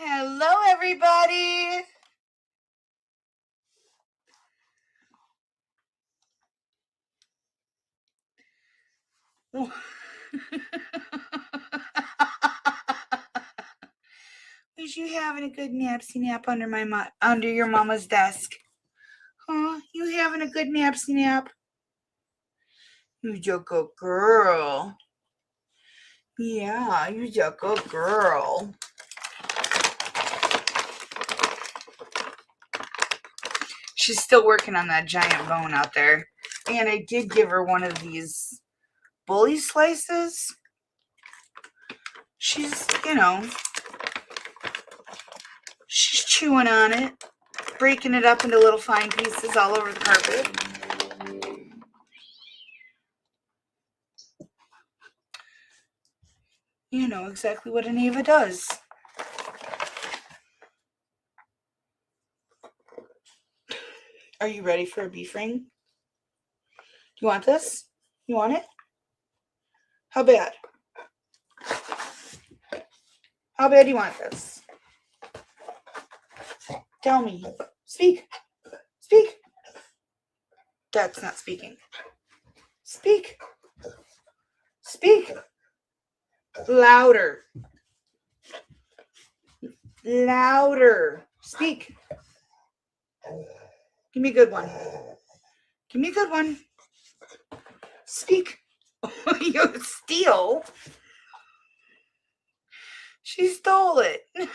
Hello, everybody. Was you having a good napsy nap under your mama's desk? Huh? You having a good napsy nap? You just a girl. Yeah, you just a girl. She's still working on that giant bone out there. And I did give her one of these bully slices. She's, she's chewing on it, breaking it up into little fine pieces all over the carpet. You know exactly what an Ava does. Are you ready for a beef ring? You want this? You want it? How bad? How bad do you want this? Tell me. Speak. Speak. That's not speaking. Speak. Speak. Louder. Louder. Speak. Give me a good one. Give me a good one. Speak. You steal. She stole it. You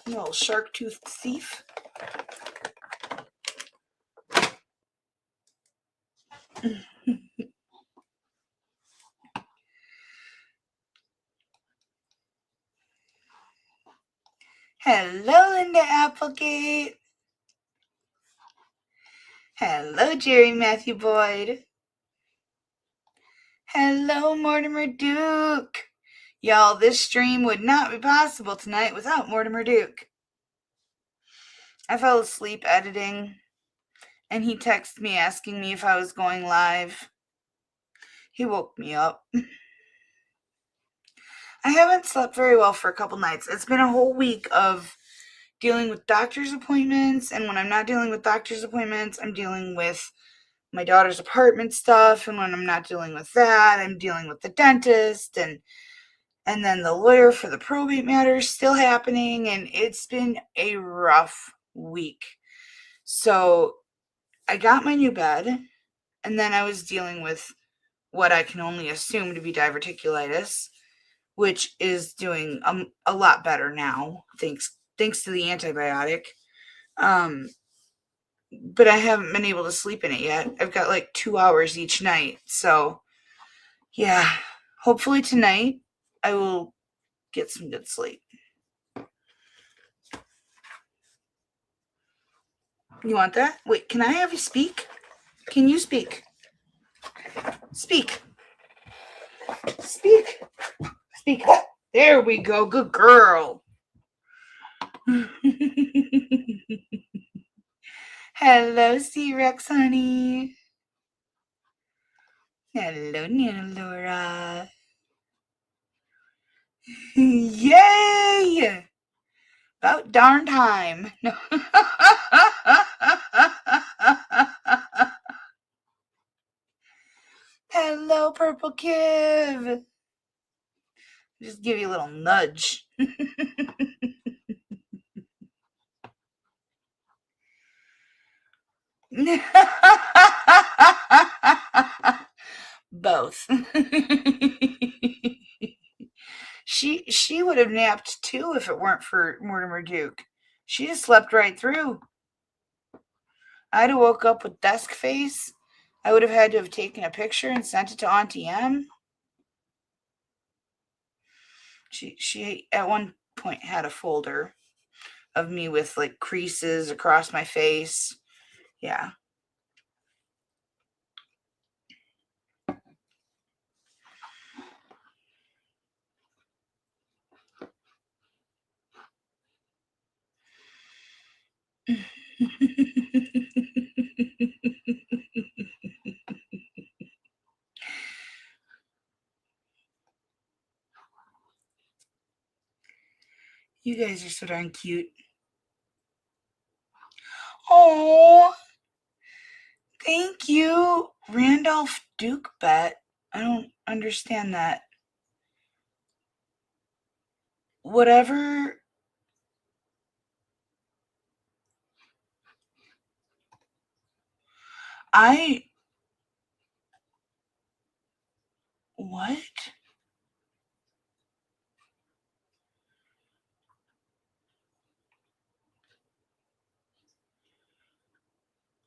little shark-toothed thief. Hello, Linda Applegate. Hello, Jerry Matthew Boyd. Hello, Mortimer Duke. Y'all, this stream would not be possible tonight without Mortimer Duke. I fell asleep editing, and he texted me asking me if I was going live. He woke me up. I haven't slept very well for a couple nights. It's been a whole week of dealing with doctor's appointments, and when I'm not dealing with doctor's appointments, I'm dealing with my daughter's apartment stuff, and when I'm not dealing with that, I'm dealing with the dentist, and then the lawyer for the probate matter is still happening, and it's been a rough week. So I got my new bed, and then I was dealing with what I can only assume to be diverticulitis, which is doing a lot better now, thanks to the antibiotic. But I haven't been able to sleep in it yet. I've got like 2 hours each night. So, yeah, hopefully tonight I will get some good sleep. You want that? Wait, can I have you speak? Can you speak? Speak. Speak. Speak. There we go. Good girl. Hello, C-Rex, honey. Hello, Nana Laura. Yay! About darn time. No. Hello, Purple Kiv. Just give you a little nudge. Both. She would have napped too if it weren't for Mortimer Duke. She just slept right through. I'd have woke up with desk face. I would have had to have taken a picture and sent it to Auntie M. She at one point had a folder of me with like creases across my face. Yeah. so darn cute. Oh, thank you, Randolph Duke Bet. I don't understand that. Whatever. What?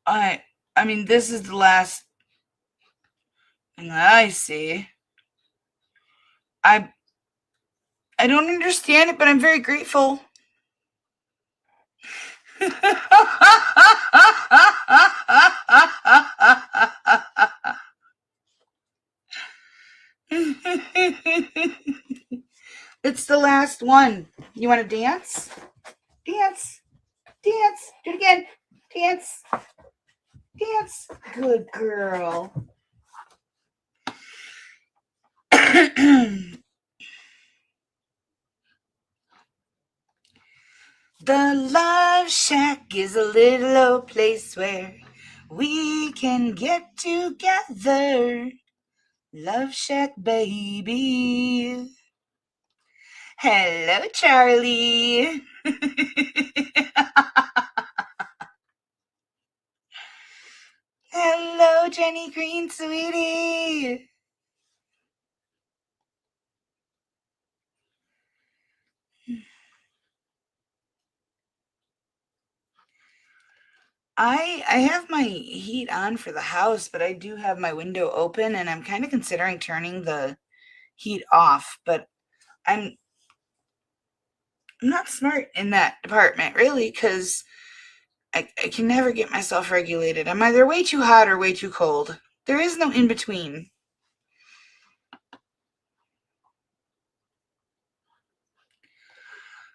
I mean, this is the last thing I see. I don't understand it, but I'm very grateful. It's the last one. You want to dance? Dance. Dance. Do it again. Dance. Dance. Good girl. The Love Shack is a little old place where we can get together. Love Shack, baby. Hello, Charlie. Hello, Jenny Green, sweetie. I have my heat on for the house, but I do have my window open, and I'm kind of considering turning the heat off, but I'm not smart in that department, really, because I can never get myself regulated. I'm either way too hot or way too cold. There is no in between.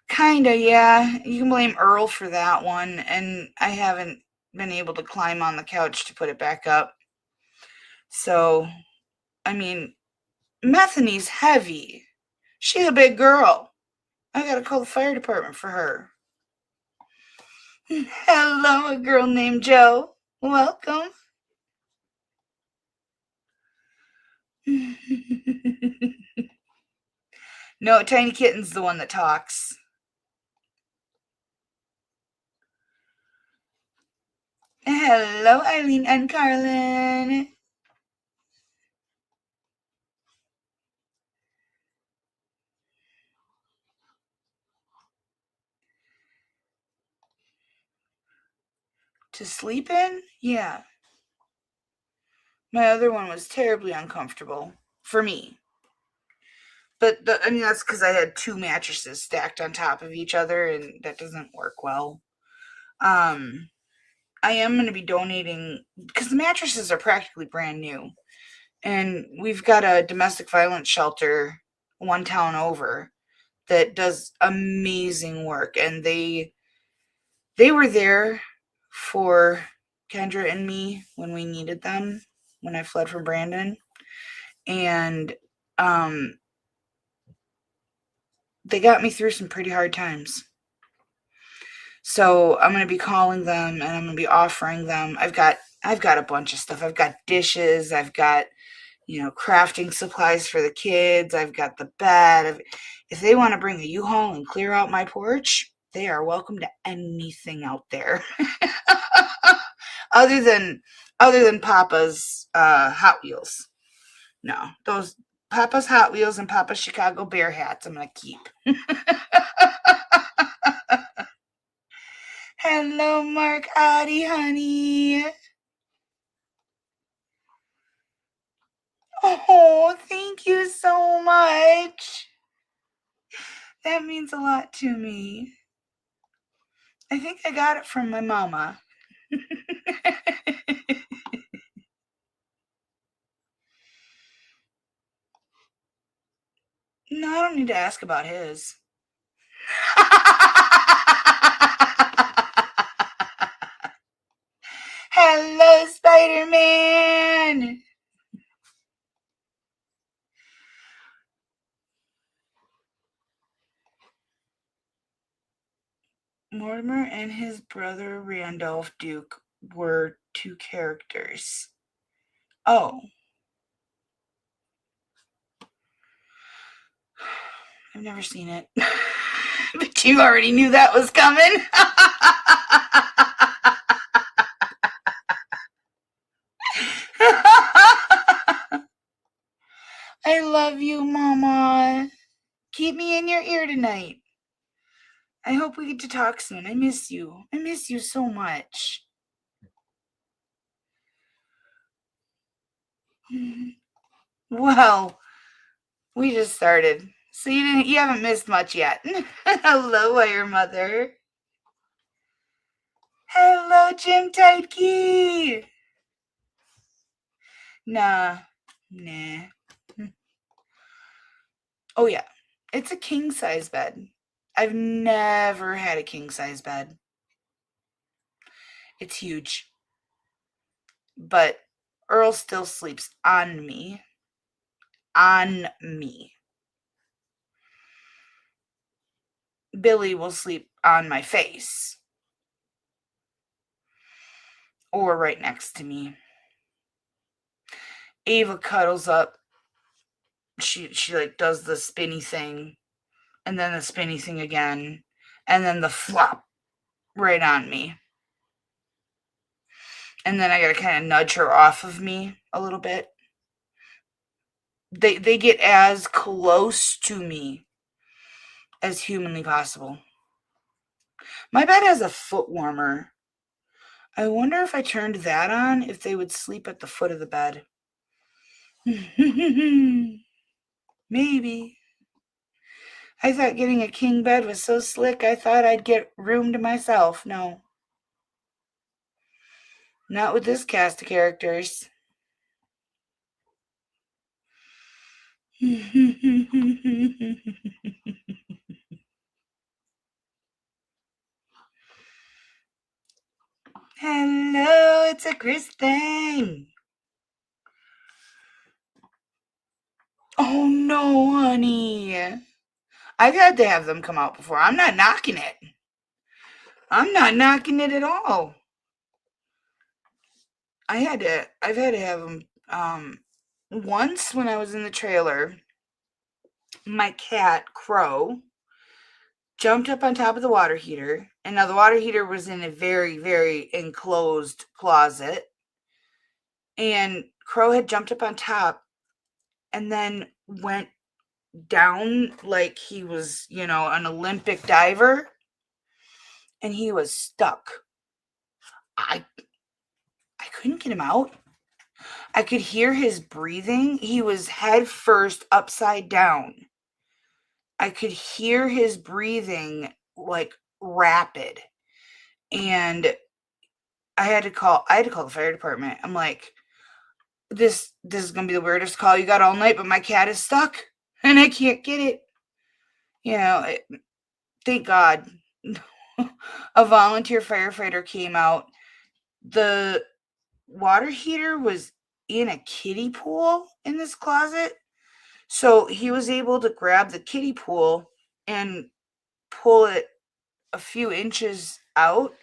Kinda, yeah. You can blame Earl for that one, and I haven't been able to climb on the couch to put it back up. So, I mean, Methanie's heavy. She's a big girl. I gotta call the fire department for her. Hello, a girl named Joe. Welcome. No, Tiny Kitten's the one that talks. Hello, Eileen and Carlin. To sleep in? Yeah. My other one was terribly uncomfortable for me. But I mean, that's because I had two mattresses stacked on top of each other, and that doesn't work well. Um, I am going to be donating because the mattresses are practically brand new, and we've got a domestic violence shelter one town over that does amazing work, and they were there for Kendra and me when we needed them when I fled from Brandon, and they got me through some pretty hard times. So I'm going to be calling them, and I'm going to be offering them. I've got a bunch of stuff. I've got dishes. I've got, crafting supplies for the kids. I've got the bed. If they want to bring a U-Haul and clear out my porch, they are welcome to anything out there. other than Papa's Hot Wheels. No, those Papa's Hot Wheels and Papa's Chicago Bear hats I'm going to keep. Hello, Mark Addie, honey. Oh, thank you so much. That means a lot to me. I think I got it from my mama. No, I don't need to ask about his. Hello, Spider-Man. Mortimer and his brother Randolph Duke were two characters. Oh. I've never seen it. But you already knew that was coming. I love you, Mama. Keep me in your ear tonight. I hope we get to talk soon. I miss you. I miss you so much. Well, we just started. So you haven't missed much yet. Hello, Wire Mother. Hello, Jim Tightkey. Nah. Oh yeah, it's a king size bed. I've never had a king size bed. It's huge. But Earl still sleeps on me. On me. Billy will sleep on my face. Or right next to me. Ava cuddles up. She like does the spinny thing. And then the spinny thing again. And then the flop right on me. And then I gotta kind of nudge her off of me a little bit. They get as close to me as humanly possible. My bed has a foot warmer. I wonder if I turned that on, if they would sleep at the foot of the bed. Maybe. I thought getting a king bed was so slick, I thought I'd get room to myself. No. Not with this cast of characters. Hello, it's a Chris thing. Oh no, honey. I've had to have them come out before. I'm not knocking it. I'm not knocking it at all. I've had to have them. Once when I was in the trailer, my cat, Crow, jumped up on top of the water heater. And now the water heater was in a very, very enclosed closet. And Crow had jumped up on top and then went down like he was, an Olympic diver. And he was stuck. I couldn't get him out. I could hear his breathing. He was head first upside down. I could hear his breathing like rapid. And I had to call the fire department. I'm like, this is going to be the weirdest call you got all night, but my cat is stuck and I can't get it. Thank God a volunteer firefighter came out. The water heater was in a kiddie pool in this closet. So he was able to grab the kiddie pool and pull it a few inches out,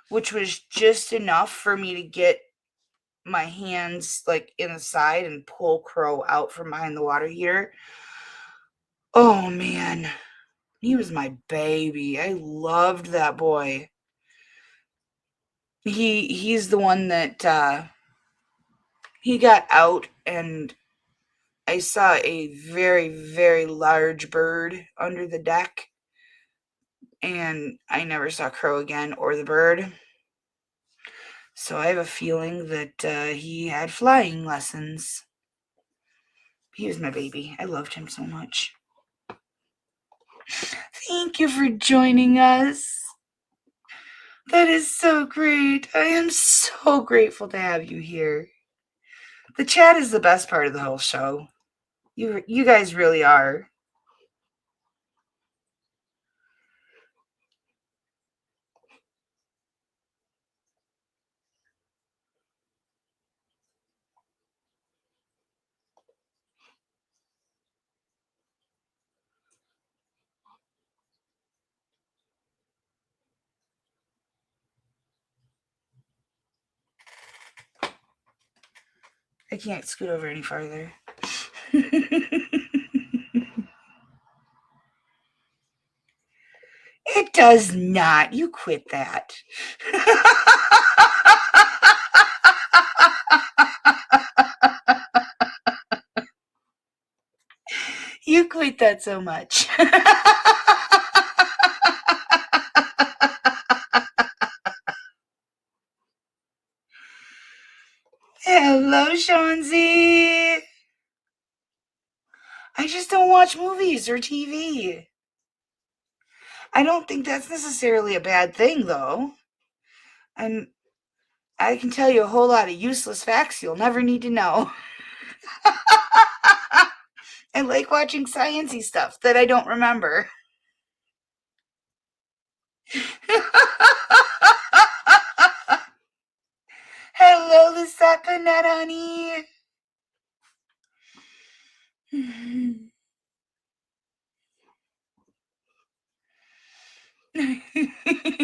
which was just enough for me to get my hands like in the side and pull Crow out from behind the water heater. Oh man, he was my baby. I loved that boy. He's the one that he got out, and I saw a very, very large bird under the deck, and I never saw Crow again or the bird. So I have a feeling that he had flying lessons. He was my baby. I loved him so much. Thank you for joining us. That is so great. I am so grateful to have you here. The chat is the best part of the whole show. You guys really are. I can't scoot over any farther. It does not. You quit that. You quit that so much. Hello, Shawnzy. I just don't watch movies or TV. I don't think that's necessarily a bad thing, though. I can tell you a whole lot of useless facts you'll never need to know. I like watching sciencey stuff that I don't remember. Hello, Lissapanette, honey.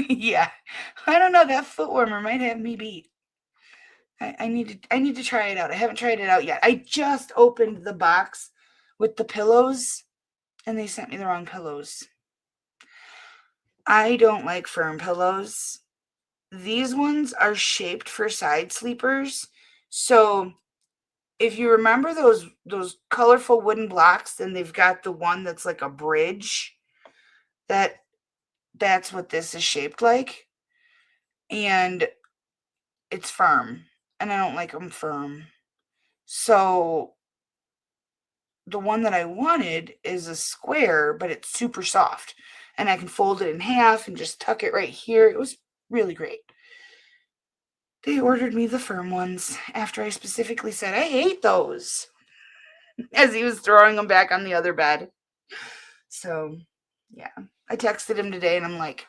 Yeah, I don't know. That foot warmer might have me beat. I need to try it out. I haven't tried it out yet. I just opened the box with the pillows, and they sent me the wrong pillows. I don't like firm pillows. These ones are shaped for side sleepers. So if you remember those colorful wooden blocks, then they've got the one that's like a bridge. That's what this is shaped like. And it's firm. And I don't like them firm. So the one that I wanted is a square, but it's super soft. And I can fold it in half and just tuck it right here. It was really great. They ordered me the firm ones after I specifically said, I hate those, as he was throwing them back on the other bed. So, yeah. I texted him today and I'm like,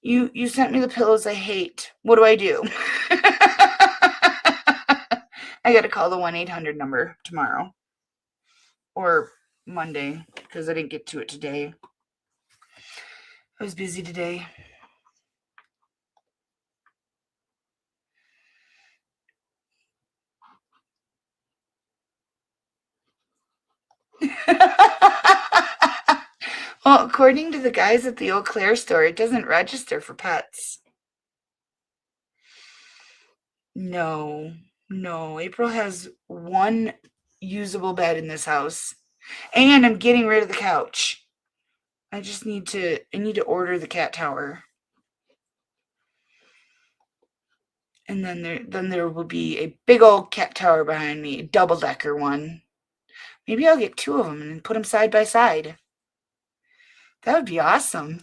you sent me the pillows I hate. What do I do? I got to call the 1-800 number tomorrow. Or Monday, because I didn't get to it today. I was busy today. Well, according to the guys at the Eau Claire store, it doesn't register for pets. No. April has one usable bed in this house. And I'm getting rid of the couch. I need to order the cat tower. And then there will be a big old cat tower behind me, a double-decker one. Maybe I'll get 2 of them and put them side by side. That would be awesome.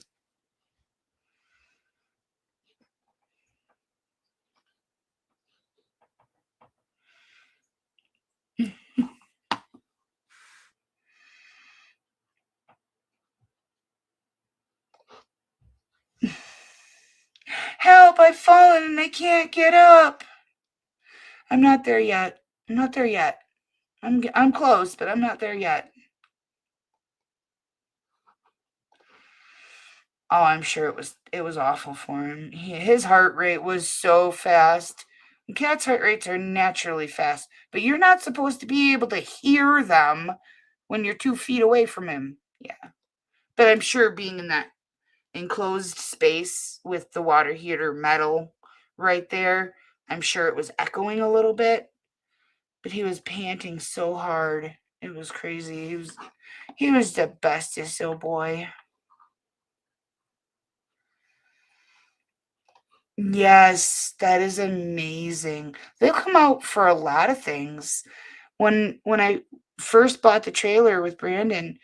Help, I've fallen and I can't get up. I'm not there yet. I'm close, but I'm not there yet. Oh, I'm sure it was awful for him. His heart rate was so fast. Cats' heart rates are naturally fast, but you're not supposed to be able to hear them when you're 2 feet away from him. Yeah. But I'm sure being in that enclosed space with the water heater metal right there, I'm sure it was echoing a little bit. But he was panting so hard. It was crazy. He was the bestest little boy. Yes, that is amazing. They'll come out for a lot of things. When I first bought the trailer with Brandon,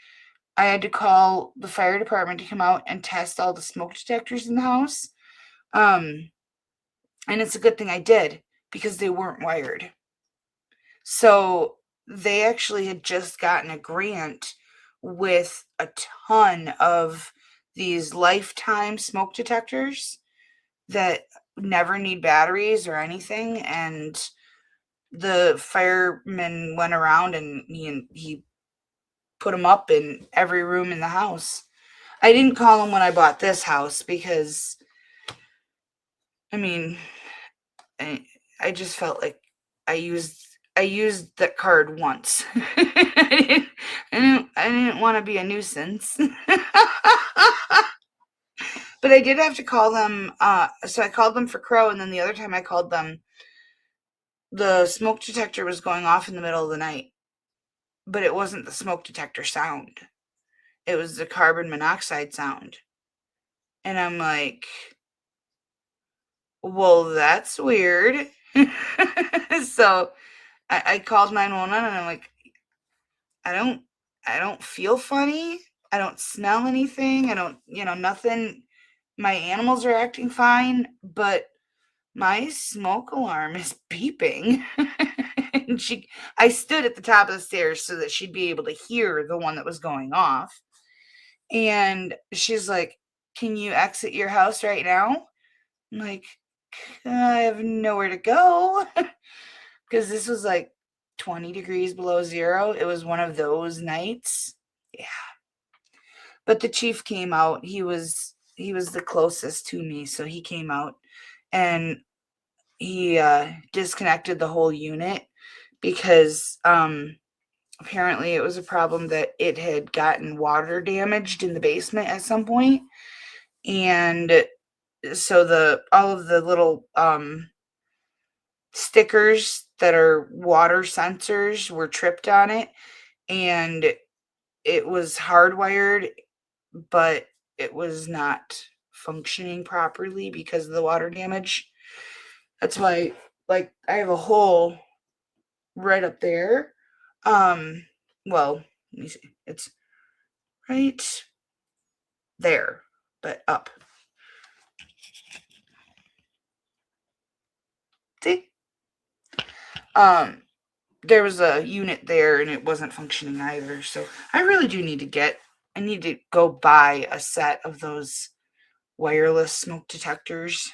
I had to call the fire department to come out and test all the smoke detectors in the house. And it's a good thing I did because they weren't wired. So they actually had just gotten a grant with a ton of these lifetime smoke detectors that never need batteries or anything. And the fireman went around and he put them up in every room in the house. I didn't call him when I bought this house because, I mean, I just felt like I used I used that card once. I didn't want to be a nuisance. But I did have to call them. So I called them for Crow, and then the other time I called them, the smoke detector was going off in the middle of the night. But it wasn't the smoke detector sound. It was the carbon monoxide sound. And I'm like, well, that's weird. So I called 911 and I'm like, I don't feel funny. I don't smell anything. I don't, nothing. My animals are acting fine, but my smoke alarm is beeping. And I stood at the top of the stairs so that she'd be able to hear the one that was going off. And she's like, can you exit your house right now? I'm like, I have nowhere to go. Because this was like 20 degrees below zero. It was one of those nights. Yeah. But the chief came out. He was the closest to me, so he came out and he disconnected the whole unit because apparently it was a problem that it had gotten water damaged in the basement at some point. And so all of the little stickers that are water sensors were tripped on it, and it was hardwired, but it was not functioning properly because of the water damage. That's why, like, I have a hole right up there. Well, let me see. It's right there, but up. See? There was a unit there and it wasn't functioning either. So I really do need to go buy a set of those wireless smoke detectors.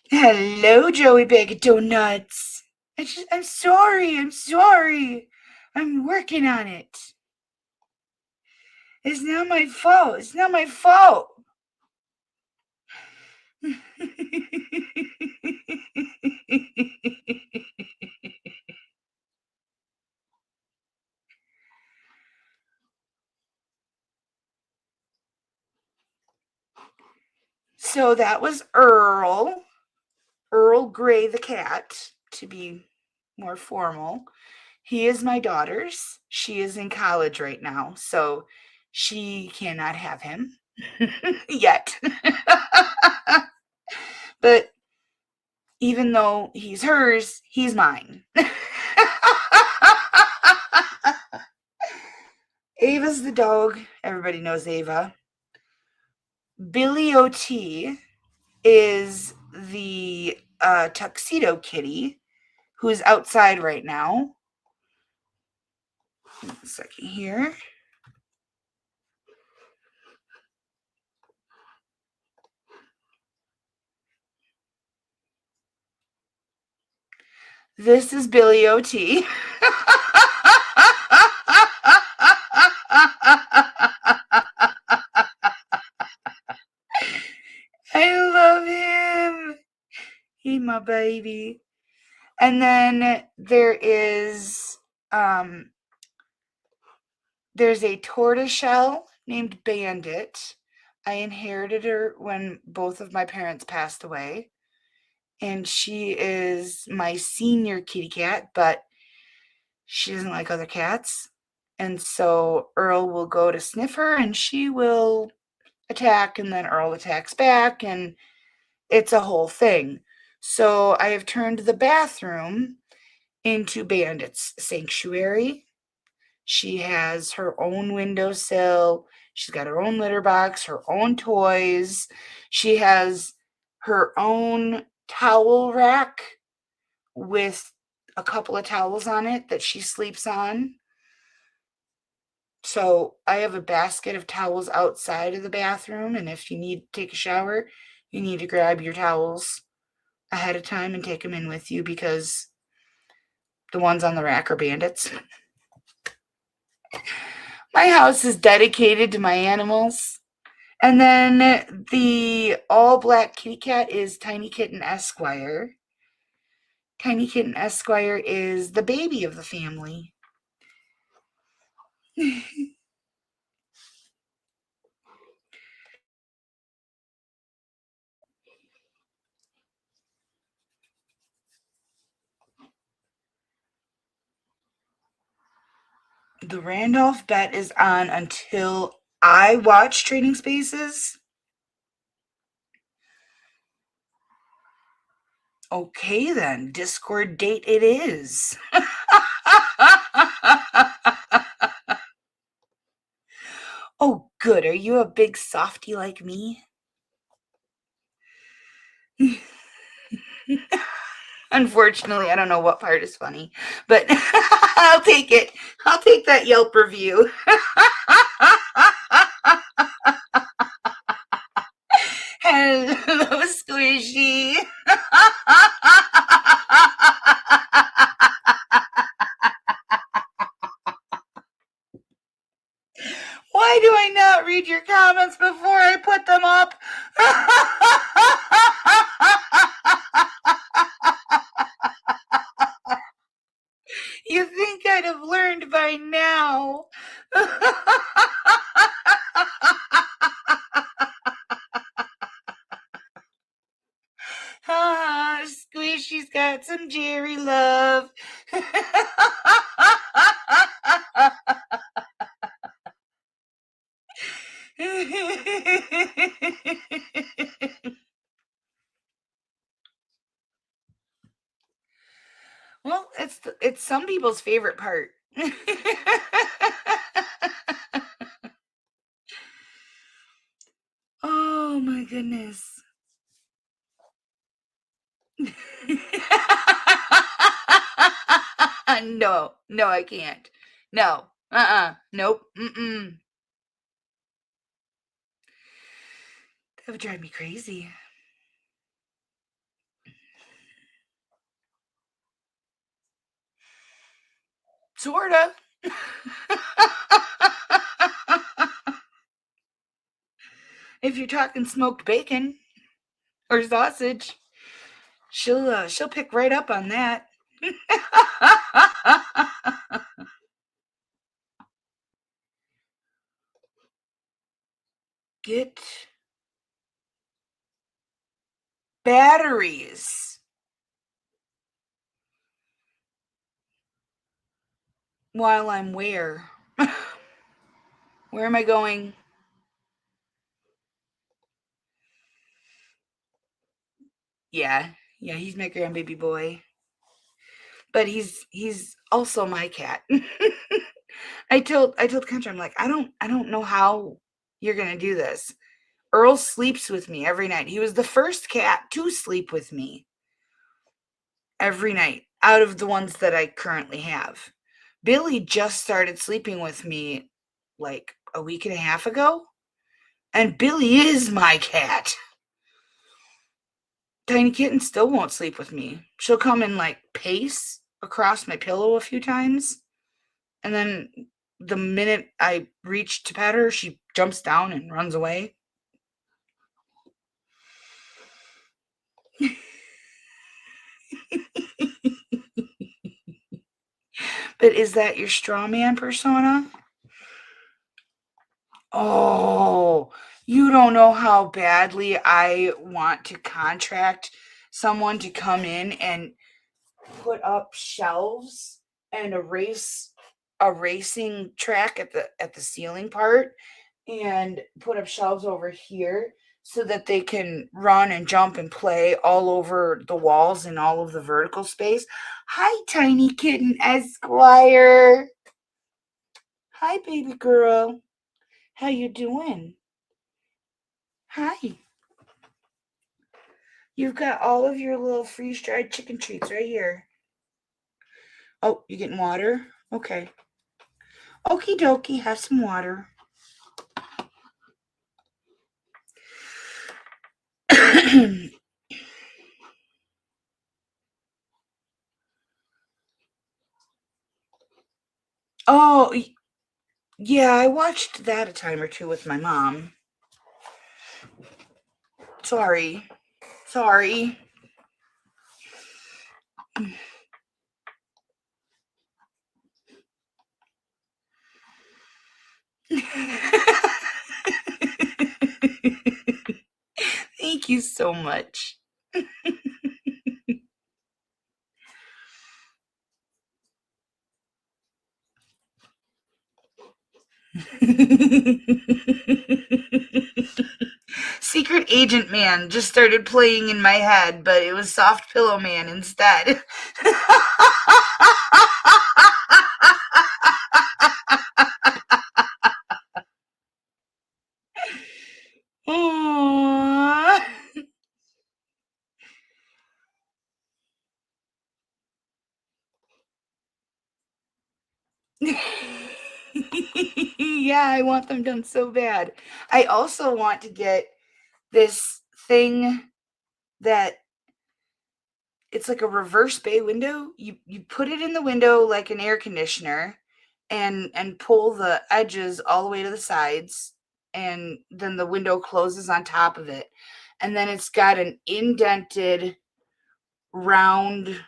Hello, Joey Bag of Donuts. I'm sorry. I'm working on it. It's not my fault. So that was Earl Grey the cat, to be more formal. He is my daughter's. She is in college right now, so she cannot have him yet. But even though he's hers, he's mine. Ava's the dog. Everybody knows Ava. Billy O.T. is the tuxedo kitty who is outside right now. A second here. This is Billy O.T. I love him. He's my baby. And then there's a tortoiseshell named Bandit. I inherited her when both of my parents passed away. And she is my senior kitty cat, but she doesn't like other cats. And so Earl will go to sniff her and she will attack, and then Earl attacks back, and it's a whole thing. So I have turned the bathroom into Bandit's sanctuary. She has her own windowsill. She's got her own litter box, her own toys. She has her own towel rack with a couple of towels on it that she sleeps on. So I have a basket of towels outside of the bathroom, and if you need to take a shower, you need to grab your towels ahead of time and take them in with you, because the ones on the rack are Bandits. My house is dedicated to my animals. And then the all black kitty cat is Tiny Kitten Esquire. Tiny Kitten Esquire is the baby of the family. The Randolph bet is on until I watch Trading Spaces. Okay, then. Discord date it is. Oh, good. Are you a big softy like me? Unfortunately, I don't know what part is funny, but I'll take it. I'll take that Yelp review. Hello, Squishy. Why do I not read your comments before I put them up? You think I'd have learned by now. Squishy's got some Jerry love. Well, it's some people's favorite part. Oh my goodness. No, I can't. No. Nope. That would drive me crazy. Sorta. If you're talking smoked bacon or sausage, she'll pick right up on that. Get batteries. While I'm where? Where am I going? Yeah, he's my grandbaby boy. But he's also my cat. I told Kendra, I'm like, I don't know how you're gonna do this. Earl sleeps with me every night. He was the first cat to sleep with me every night out of the ones that I currently have. Billy just started sleeping with me like a week and a half ago, and Billy is my cat. Tiny Kitten still won't sleep with me. She'll come and like pace across my pillow a few times, and then the minute I reach to pet her, she jumps down and runs away. But is that your straw man persona? Oh, you don't know how badly I want to contract someone to come in and put up shelves and a racing track at the ceiling part, and put up shelves over here so that they can run and jump and play all over the walls and all of the vertical space. Hi, Tiny Kitten Esquire. Hi, baby girl. How you doing? Hi. You've got all of your little freeze-dried chicken treats right here. Oh, you getting water? Okay. Okie dokie, have some water. Oh, yeah, I watched that a time or two with my mom. Sorry. Thank you so much. Secret Agent Man just started playing in my head, but it was Soft Pillow Man instead. Aww. Yeah, I want them done so bad. I also want to get this thing that it's like a reverse bay window. You put it in the window like an air conditioner and pull the edges all the way to the sides, and then the window closes on top of it. And then it's got an indented round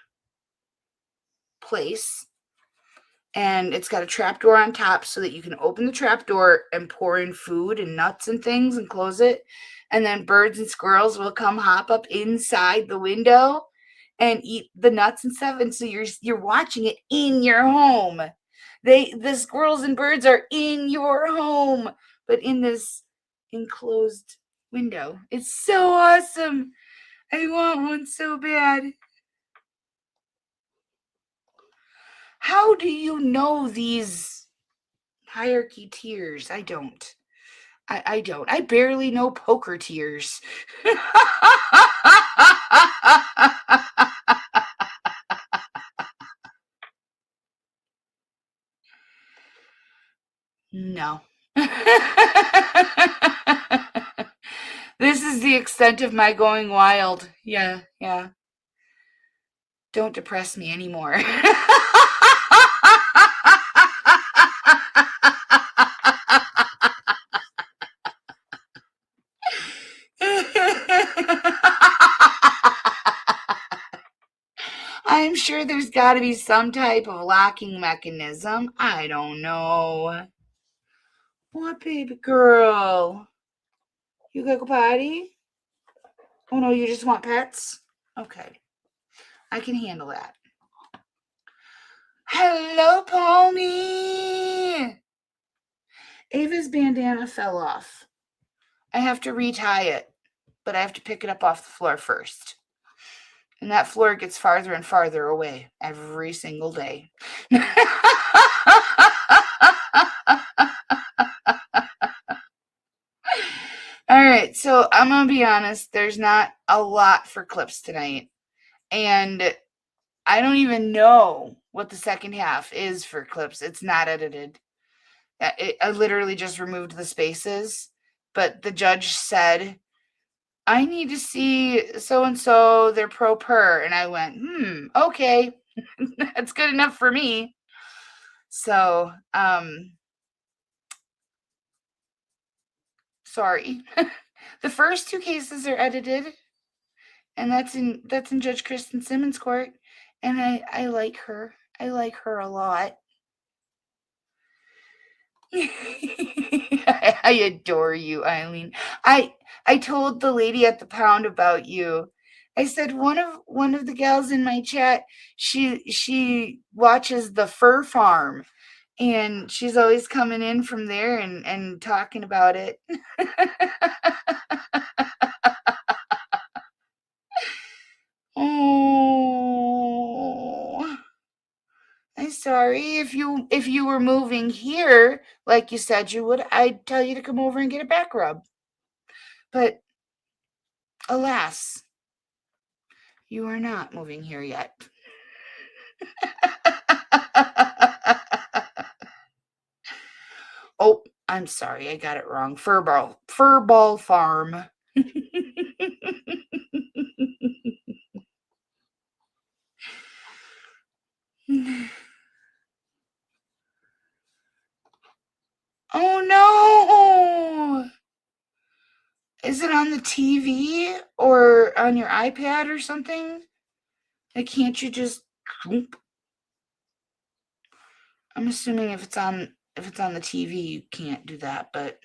place, and it's got a trapdoor on top so that you can open the trapdoor and pour in food and nuts and things and close it. And then birds and squirrels will come hop up inside the window and eat the nuts and stuff. And so you're watching it in your home. The squirrels and birds are in your home, but in this enclosed window. It's so awesome. I want one so bad. How do you know these hierarchy tiers? I don't. I don't. I barely know poker tiers. No. This is the extent of my going wild. Yeah, yeah. Don't depress me anymore. I'm sure there's got to be some type of locking mechanism. I don't know. What, baby girl? You gotta go potty? Oh no, you just want pets? Okay. I can handle that. Hello, pony! Ava's bandana fell off. I have to retie it, but I have to pick it up off the floor first. And that floor gets farther and farther away every single day. All right, so I'm going to be honest, there's not a lot for clips tonight. And I don't even know what the second half is for clips. It's not edited. I literally just removed the spaces, but the judge said, I need to see so-and-so, they're pro per. And I went, okay, that's good enough for me. So, sorry. The first two cases are edited, and that's in Judge Kristen Simmons' court, and I like her. I like her a lot. I adore you, Eileen. I told the lady at the pound about you. I said one of the gals in my chat, she watches the Fur Farm, and she's always coming in from there and talking about it. Oh, I'm sorry. If you were moving here, like you said you would, I'd tell you to come over and get a back rub. But alas, you are not moving here yet. Oh, I'm sorry, I got it wrong. Furball Farm. Oh no! Is it on the TV or on your iPad or something? Like, can't you just? I'm assuming if it's on the TV, you can't do that, but.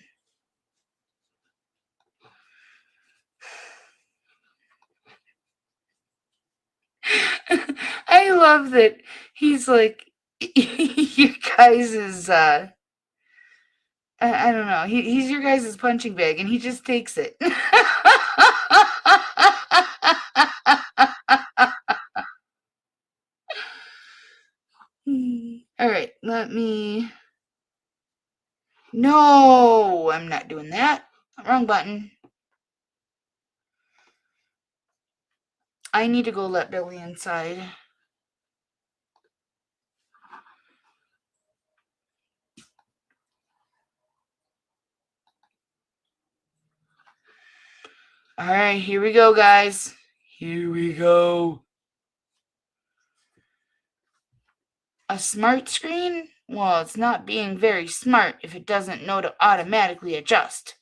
I love that he's like, you guys is, I don't know. He's your guys' punching bag, and he just takes it. All right, let me. No, I'm not doing that. Wrong button. I need to go let Billy inside. All right, here we go, guys. Here we go. A smart screen? Well, it's not being very smart if it doesn't know to automatically adjust.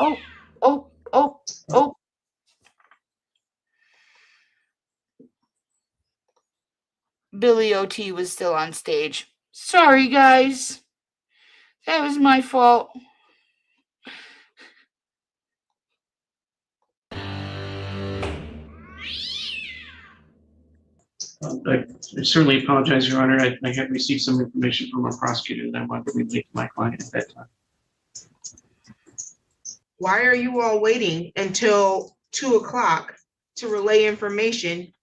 Oh. Billy O.T. was still on stage. Sorry, guys. That was my fault. I certainly apologize, Your Honor. I had received some information from our prosecutor that I wanted to relate to my client at that time. Why are you all waiting until 2 o'clock to relay information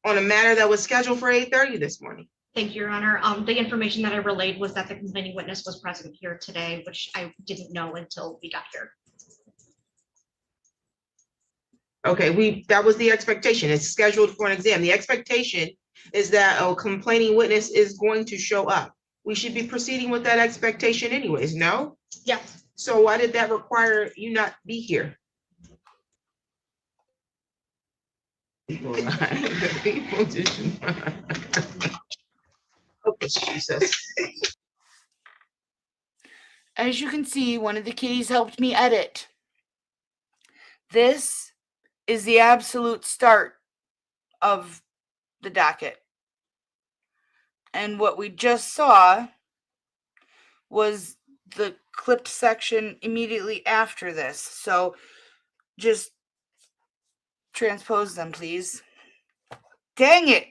on a matter that was scheduled for 8:30 this morning? Thank you, Your Honor. The information that I relayed was that the complaining witness was present here today, which I didn't know until we got here. Okay, that was the expectation. It's scheduled for an exam. The expectation is that a complaining witness is going to show up. We should be proceeding with that expectation anyways, no? Yes. So why did that require you not be here? Oh, Jesus. As you can see, one of the kitties helped me edit. This is the absolute start of the docket. And what we just saw was the clipped section immediately after this. So just transpose them, please. Dang it.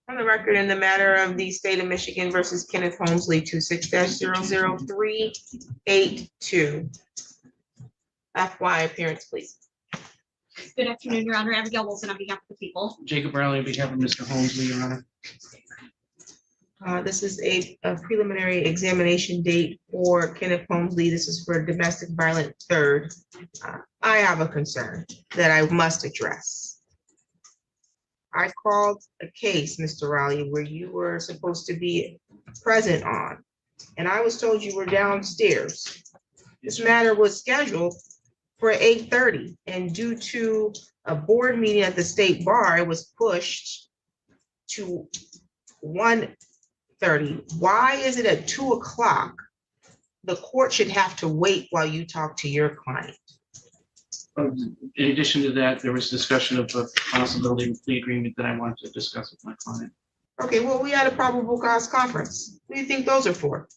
On the record, in the matter of the state of Michigan versus Kenneth Holmesley, 26-00382. FY appearance, please. Good afternoon, Your Honor. Abigail Wilson on behalf of the people. Jacob Rowley on behalf of Mr. Holmesley, Your Honor. This is a preliminary examination date for Kenneth Holmesley. This is for domestic violence third. I have a concern that I must address. I called a case, Mr. Rowley, where you were supposed to be present on, and I was told you were downstairs. This matter was scheduled for 8:30, and due to a board meeting at the state bar, it was pushed to 1:30. Why is it at 2 o'clock? The court should have to wait while you talk to your client. In addition to that, there was discussion of a possibility of plea agreement that I wanted to discuss with my client. Okay, well, we had a probable cause conference. What do you think those are for?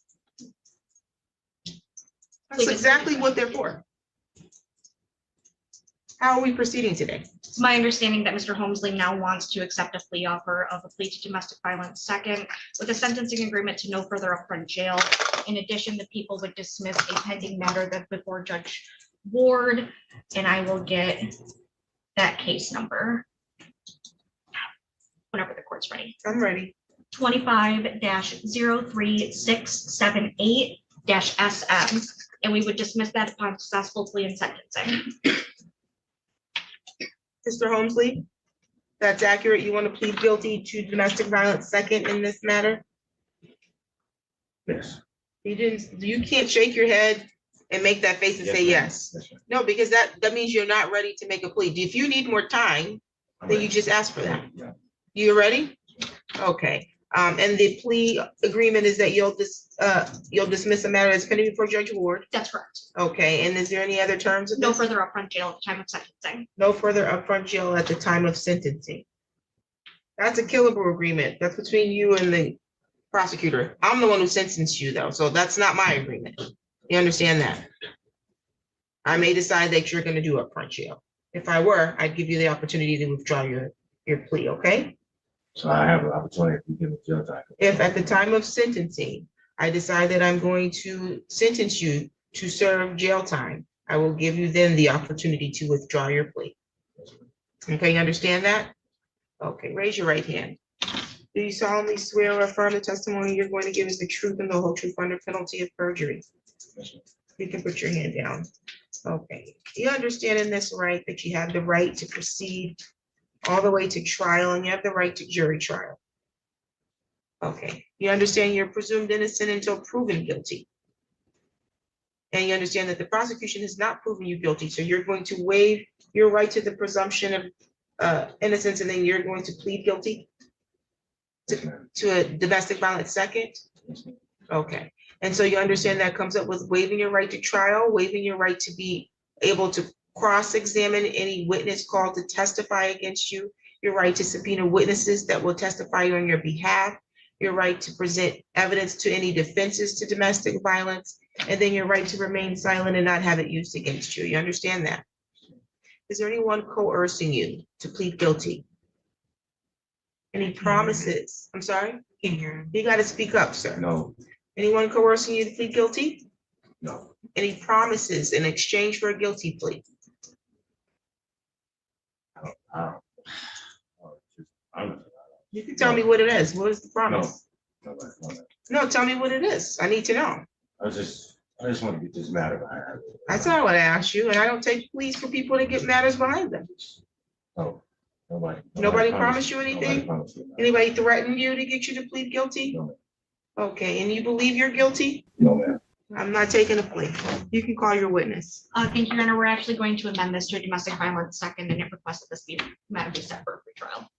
That's exactly what they're for. How are we proceeding today? It's my understanding that Mr. Holmesley now wants to accept a plea offer of a plea to domestic violence second with a sentencing agreement to no further upfront jail. In addition, the people would dismiss a pending matter that's before Judge Ward, and I will get that case number whenever the court's ready. I'm ready. 25-03678-SM, and we would dismiss that upon successful plea and sentencing. Mr. Holmesley, that's accurate. You want to plead guilty to domestic violence second in this matter? Yes. You can't shake your head and make that face and say yes. No, because that means you're not ready to make a plea. If you need more time, then you just ask for that. You ready? Okay. And the plea agreement is that you'll dismiss a matter that's pending before Judge Ward. That's correct. Okay, and is there any other terms of No this? further upfront jail at the time of sentencing. No further upfront jail at the time of sentencing. That's a killable agreement. That's between you and the prosecutor. I'm the one who sentenced you though, so that's not my agreement. You understand that? I may decide that you're gonna do upfront jail. If I were, I'd give you the opportunity to withdraw your plea, okay? So I have an opportunity to give it jail time. If at the time of sentencing, I decide that I'm going to sentence you to serve jail time, I will give you then the opportunity to withdraw your plea. Okay, you understand that? Okay, raise your right hand. Do you solemnly swear or affirm the testimony you're going to give is the truth and the whole truth under penalty of perjury? You can put your hand down. Okay, you understand in this right that you have the right to proceed all the way to trial and you have the right to jury trial. Okay, you understand you're presumed innocent until proven guilty. And you understand that the prosecution has not proven you guilty, so you're going to waive your right to the presumption of innocence, and then you're going to plead guilty to a domestic violence second? Okay, and so you understand that comes up with waiving your right to trial, waiving your right to be able to cross-examine any witness called to testify against you, your right to subpoena witnesses that will testify on your behalf, your right to present evidence to any defenses to domestic violence, and then your right to remain silent and not have it used against you. You understand that? Is there anyone coercing you to plead guilty? Any promises? I'm sorry? You gotta speak up, sir. No, Anyone coercing you to plead guilty? no, Any promises in exchange for a guilty plea? I don't. I'm- You can tell me what it is. What is the promise? no, no. No, tell me what it is. I need to know. I just want to get this matter behind. That's not what I asked you, and I don't take pleas for people to get matters behind them. No, nobody. Nobody promised you nobody anything? promised me nothing. Anybody threatened you to get you to plead guilty? No, Okay, and you believe you're guilty? no, ma'am. I'm not taking a plea. You can call your witness. Thank you, Your Honor. We're actually going to amend this to a domestic violence second, and it requests that this be matter be set for a free trial.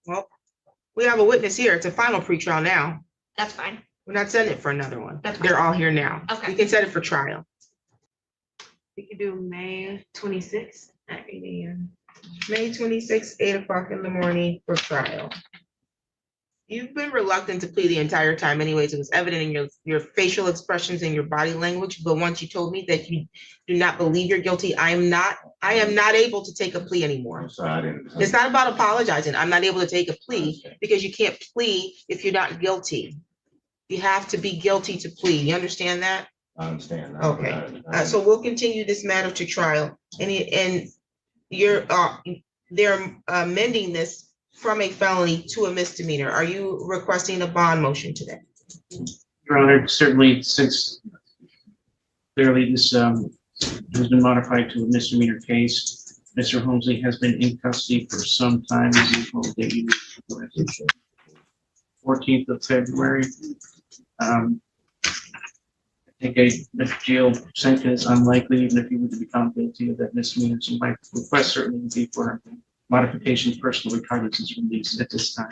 Well, we have a witness here. It's a final pretrial now. That's fine. We're not setting it for another one. That's They're fine. all here now. Okay. We can set it for trial. We can do May 26th at 8 a.m. May 26th, 8 o'clock in the morning for trial. You've been reluctant to plea the entire time anyways. It was evident in your facial expressions and your body language. But once you told me that you do not believe you're guilty, I am not able to take a plea anymore. I'm sorry, I didn't. It's not about apologizing. I'm not able to take a plea because you can't plea if you're not guilty. You have to be guilty to plea. You understand that? I understand. Okay. So we'll continue this matter to trial. And you're they're amending this from a felony to a misdemeanor. Are you requesting a bond motion today? Your Honor, certainly since clearly this has been modified to a misdemeanor case, Mr. Holmesley has been in custody for some time. As usual, the 14th of February. I think a jail sentence is unlikely, even if he were to become guilty of that misdemeanor. So my request certainly would be for modification of personal recognizance from these at this time.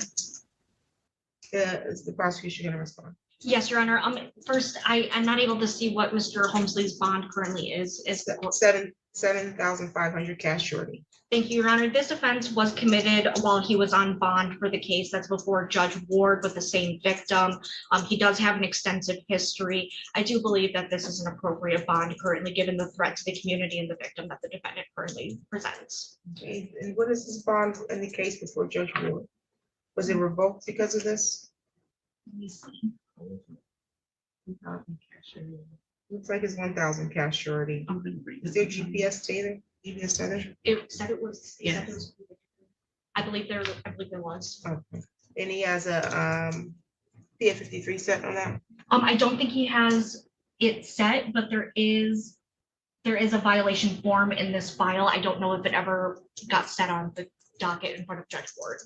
Is the prosecution going to respond? Yes, Your Honor. First, I'm not able to see what Mr. Holmesley's bond currently is. 7,500 cash surety. Thank you, Your Honor. This offense was committed while he was on bond for the case that's before Judge Ward with the same victim. He does have an extensive history. I do believe that this is an appropriate bond currently, given the threat to the community and the victim that the defendant currently presents. Okay, and what is this bond in the case before Judge Ward? Was it revoked because of this? Let me see. 1,000 cash surety. Looks like it's 1,000 cash surety. I'm gonna read Is this. there GPS data? GPS data? It said it was. it said it Yes. was- I believe there was. Okay. And he has a PA-53 set on that? I don't think he has it set, but there is a violation form in this file. I don't know if it ever got set on the docket in front of Judge Ward.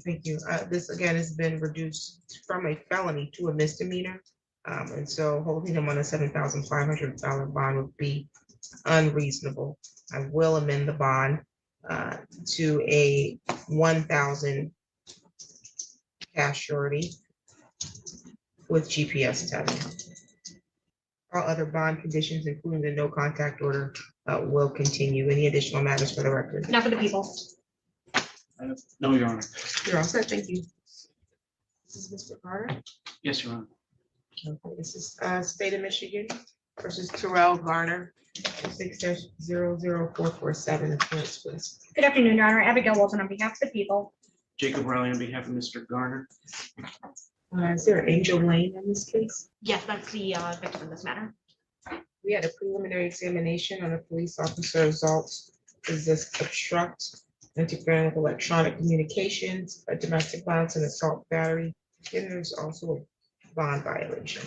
Thank you. This again has been reduced from a felony to a misdemeanor. And so holding him on a $7,500 bond would be unreasonable. I will amend the bond to a 1,000 cash surety with GPS tagging. All other bond conditions, including the no contact order, will continue. Any additional matters for the record? Now for the people. No, Your Honor. You're all set, thank you. This is Mr. Garner. Yes, Your Honor. Okay, this is State of Michigan versus Terrell Garner, 6-00447. Appearance, please. Good afternoon, Your Honor. Abigail Wilson on behalf of the people. Jacob Riley on behalf of Mr. Garner. Is there an Angel Lane in this case? Yes, that's the victim in this matter. We had a preliminary examination on a police officer assault, resist, obstruct, interfering with electronic communications, a domestic violence and assault battery, and there's also a bond violation.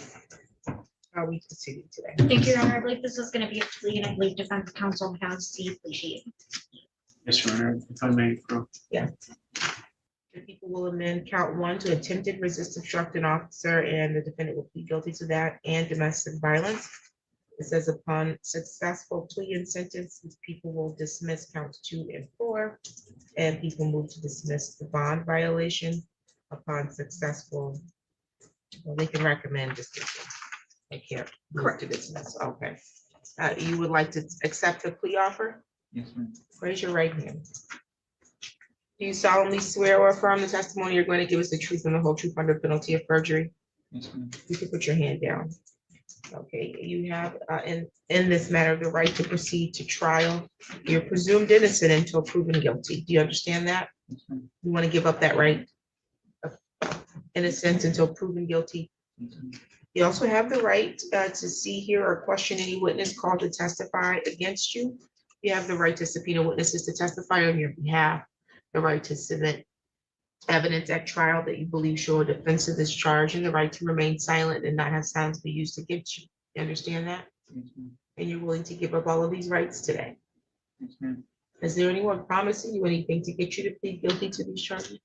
How we proceeding today? Thank you, Your Honor. I believe this is going to be a plea, and I believe defense counsel has the plea sheet. Yes, Your Honor, if I may, bro. The people will amend count 1 to attempted resist, obstruct an officer, and the defendant will plead guilty to that and domestic violence. It says upon successful plea and sentence, these people will dismiss counts 2 and 4, and people move to dismiss the bond violation upon successful. Well, they can recommend dismissal. They can't move to dismiss. Okay. You would like to accept the plea offer? Yes, ma'am. Raise your right hand. Do you solemnly swear or affirm the testimony you're going to give us the truth and the whole truth under penalty of perjury? Yes, ma'am. You can put your hand down. Okay, you have in this matter the right to proceed to trial. You're presumed innocent until proven guilty. Do you understand that? Yes, ma'am. You want to give up that right? Innocent until proven guilty. Yes, ma'am. You also have the right to see, hear, or question any witness called to testify against you. You have the right to subpoena witnesses to testify on your behalf, the right to submit evidence at trial that you believe show a defense of this charge, and the right to remain silent and not have silence be used against you. You understand that? Yes, ma'am. And you're willing to give up all of these rights today. Yes, ma'am. Is there anyone promising you anything to get you to plead guilty to these charges?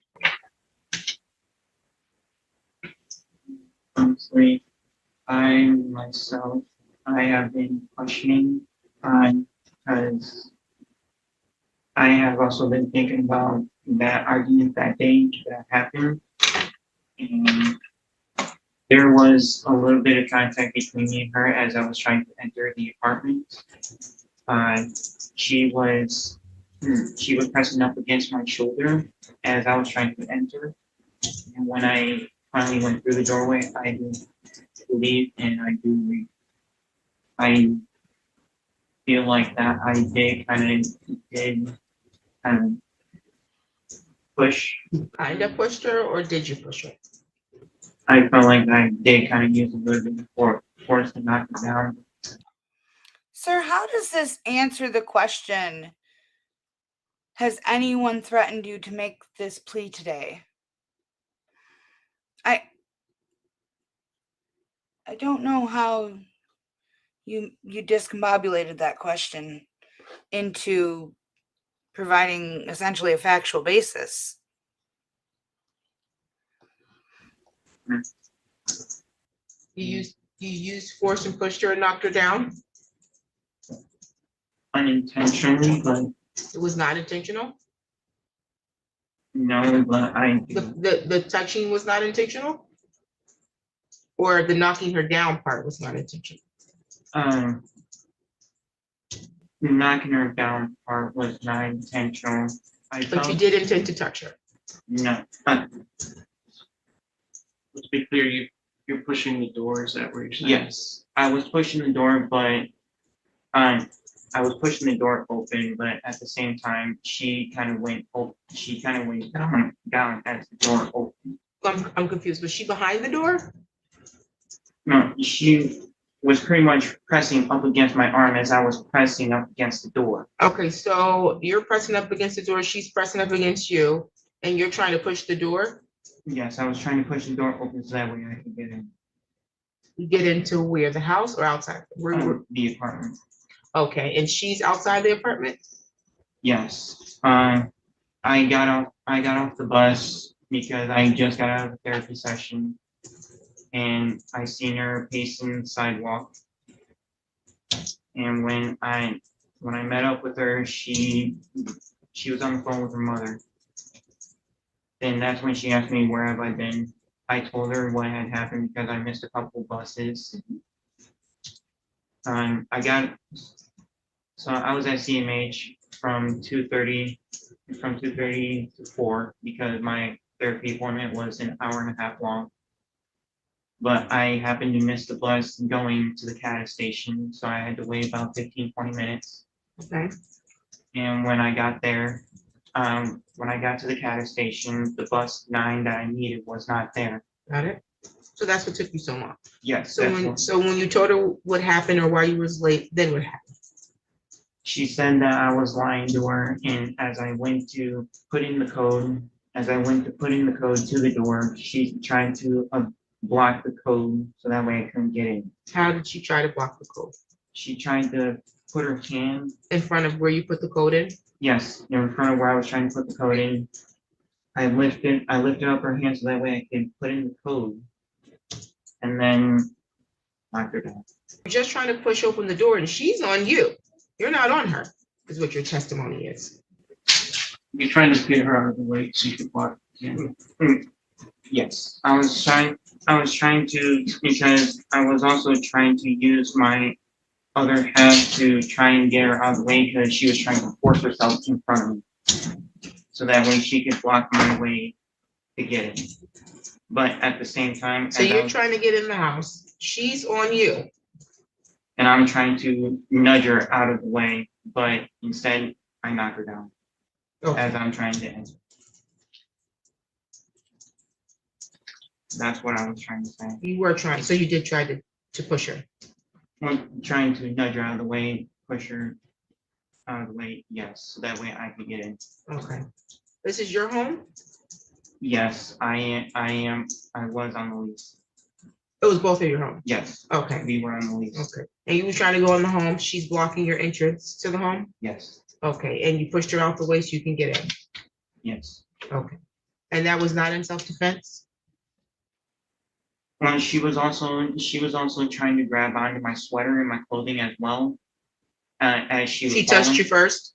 Honestly, I myself, I have been questioning because I have also been thinking about that argument that day that happened. And there was a little bit of contact between me and her as I was trying to enter the apartment. She was pressing up against my shoulder as I was trying to enter. And when I finally went through the doorway, I did believe and I do read. I feel like that I did kind of push. Kind of pushed her, or did you push her? I felt like I did kind of use a little bit of force to knock her down. Sir, how does this answer the question? Has anyone threatened you to make this plea today? I don't know how you discombobulated that question into providing essentially a factual basis. You used force and pushed her and knocked her down? Unintentionally, but It was not intentional? no, but The touching was not intentional? Or the knocking her down part was not intentional? knocking her down part was not intentional. But you did intend to touch her? No. Let's be clear, you're pushing the door, is that what you're saying? Yes, I was pushing the door, but I was pushing the door open, but at the same time, she kind of went down as the door opened. I'm confused. Was she behind the door? No, she was pretty much pressing up against my arm as I was pressing up against the door. Okay, so you're pressing up against the door, she's pressing up against you, and you're trying to push the door? Yes, I was trying to push the door open so that way I could get in. You get into where, the house or outside? The apartment. Okay, and she's outside the apartment? Yes. I got off the bus because I just got out of a therapy session, and I seen her pacing the sidewalk. And when I met up with her, she was on the phone with her mother. then that's when she asked me where have I been. I told her what had happened because I missed a couple buses. So I was at CMH from 2:30 to 4 because my therapy appointment was an hour and a half long. But I happened to miss the bus going to the CATA station, so I had to wait about 15-20 minutes. Okay, And when I got there, when I got to the CATA station, the bus 9 that I needed was not there. got it. So that's what took you so long. Yes, So that's when, what, so when you told her what happened or why you was late, then what happened? she said that I was lying to her, and as I went to put in the code to the door, she tried to block the code so that way I couldn't get in. How did she try to block the code? She tried to put her hand, In front of where you put the code in? yes, in front of where I was trying to put the code in. I lifted up her hand so that way I could put in the code. And then knocked her down. You're just trying to push open the door and she's on you. You're not on her, is what your testimony is. You're trying to get her out of the way so you could walk. Yeah. Yes, I was trying to, because I was also trying to use my other half to try and get her out of the way because she was trying to force herself in front of me. So that way she could block my way to get in. But at the same time. So you're trying to get in the house. She's on you. And I'm trying to nudge her out of the way, but instead I knock her down Okay. as I'm trying to enter. That's what I was trying to say. You were trying, so you did try to push her. I'm trying to nudge her out of the way, push her out of the way, yes, so that way I can get in. Okay. This is your home? Yes, I was on the lease. It was both of your home? Yes, Okay. we were on the lease. Okay. And you were trying to go in the home. She's blocking your entrance to the home? Yes, Okay. And you pushed her out the way so you can get in? yes. Okay. And that was not in self-defense? She was also trying to grab onto my sweater and my clothing as well. As she was She touched falling. you first?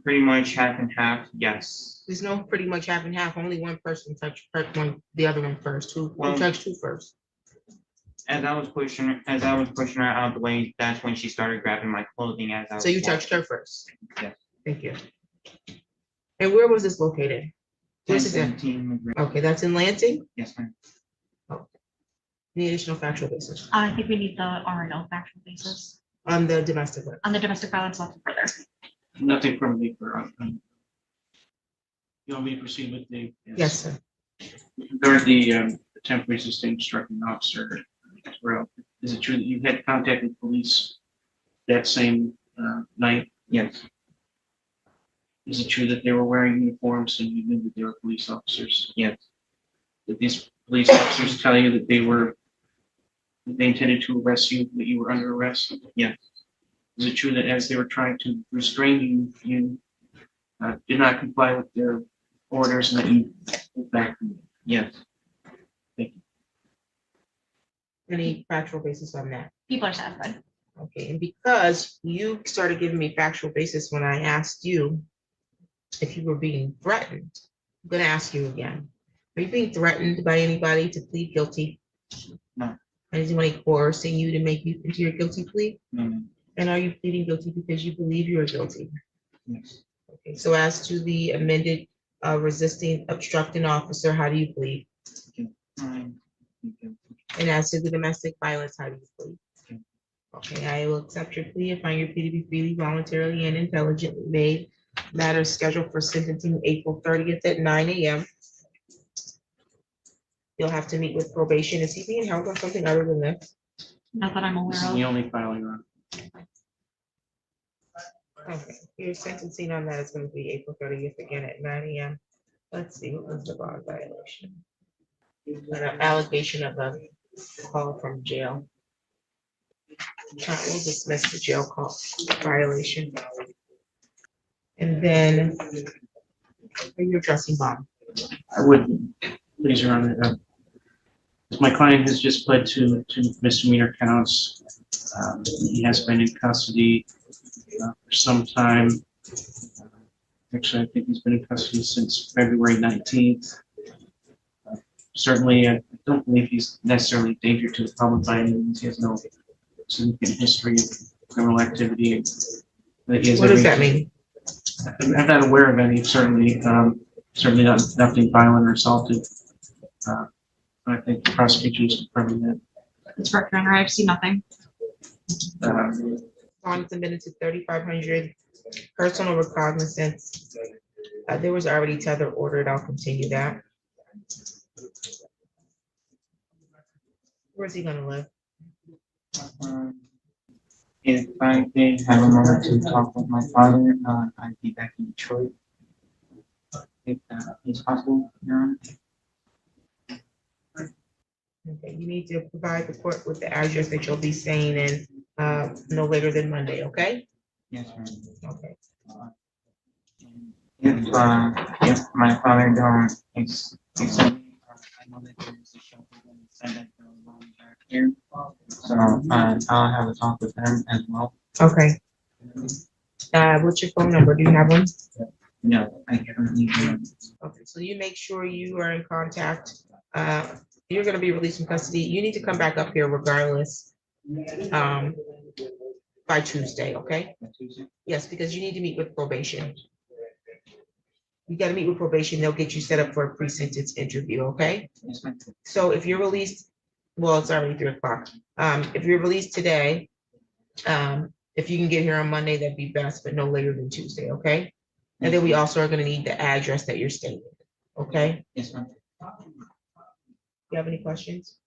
Pretty much half and half, yes. There's no pretty much half and half. Only one person touched the other one first. Who Well, touched who first? As I was pushing her out of the way, that's when she started grabbing my clothing as I was. So you walking. touched her first? Yes. Thank you. And where was this located? Where's it at? 1017. Okay, that's in Lansing? Yes, ma'am. Any additional factual basis I think we need the R&O factual basis. on the domestic one? On the domestic violence, nothing further. Nothing from me for. You want me to proceed with the? Yes, sir. Regarding the attempt resisting obstructing officer, Terrell, is it true that you had contacted police that same night? Yes, Is it true that they were wearing uniforms and you knew that they were police officers? yes, Did these police officers tell you that they intended to arrest you, that you were under arrest? yes, Is it true that as they were trying to restrain you, you did not comply with their orders and that you went back? yes, Any factual basis on that? People are satisfied. Okay, and because you started giving me factual basis when I asked you if you were being threatened, I'm gonna ask you again. Are you being threatened by anybody to plead guilty? No. Anybody coercing you to make you into your guilty plea? no, And are you pleading guilty because you believe you are guilty? yes. Okay, so as to the amended resisting obstructing officer, how do you plead? Fine. And as to the domestic violence, how do you plead? Okay. Okay, I will accept your plea and find your plea to be freely, voluntarily, and intelligently made. Matter scheduled for sentencing April 30th at 9 a.m. You'll have to meet with probation. Is he being held on something other than this? Not that I'm This is aware the of. only file you're on. Okay, your sentencing on that is going to be April 30th again at 9 a.m. Let's see, what was the bond violation? An allegation of a call from jail. We'll dismiss the jail call violation. And then you're addressing bond. I would, please, Your Honor. My client has just pled to misdemeanor counts. He has been in custody for some time. Actually, I think he's been in custody since February 19th. Certainly, I don't believe he's necessarily a danger to the public by any means. He has no significant history of criminal activity. But he has What does that every- mean? I'm not aware of any, certainly, certainly nothing violent or assaulted. I think the prosecution is confirming that. It's correct, Your Honor. I've seen nothing. Bond submitted to 3,500, personal recognizance. There was already tether ordered. I'll continue that. Where's he gonna live? If I may have a moment to talk with my father, I'd be back in Detroit. If it's possible, Your Honor. Okay, you need to provide the court with the address that you'll be staying in, no later than Monday, okay? Yes, ma'am. Okay. If my father don't accept me, I know that there is a shelter that is set up back here. So I'll have a talk with them as well. Okay. What's your phone number? Do you have one? No, I currently do. Okay, so you make sure you are in contact. You're gonna be released from custody. You need to come back up here regardless, by Tuesday, okay? Yes, because you need to meet with probation. You gotta meet with probation. They'll get you set up for a pre-sentence interview, okay? Yes, ma'am. So if you're released, well, it's already 3 o'clock. If you're released today, if you can get here on Monday, that'd be best, but no later than Tuesday, okay? And then we also are gonna need the address that you're staying, okay? Yes, ma'am. You have any questions?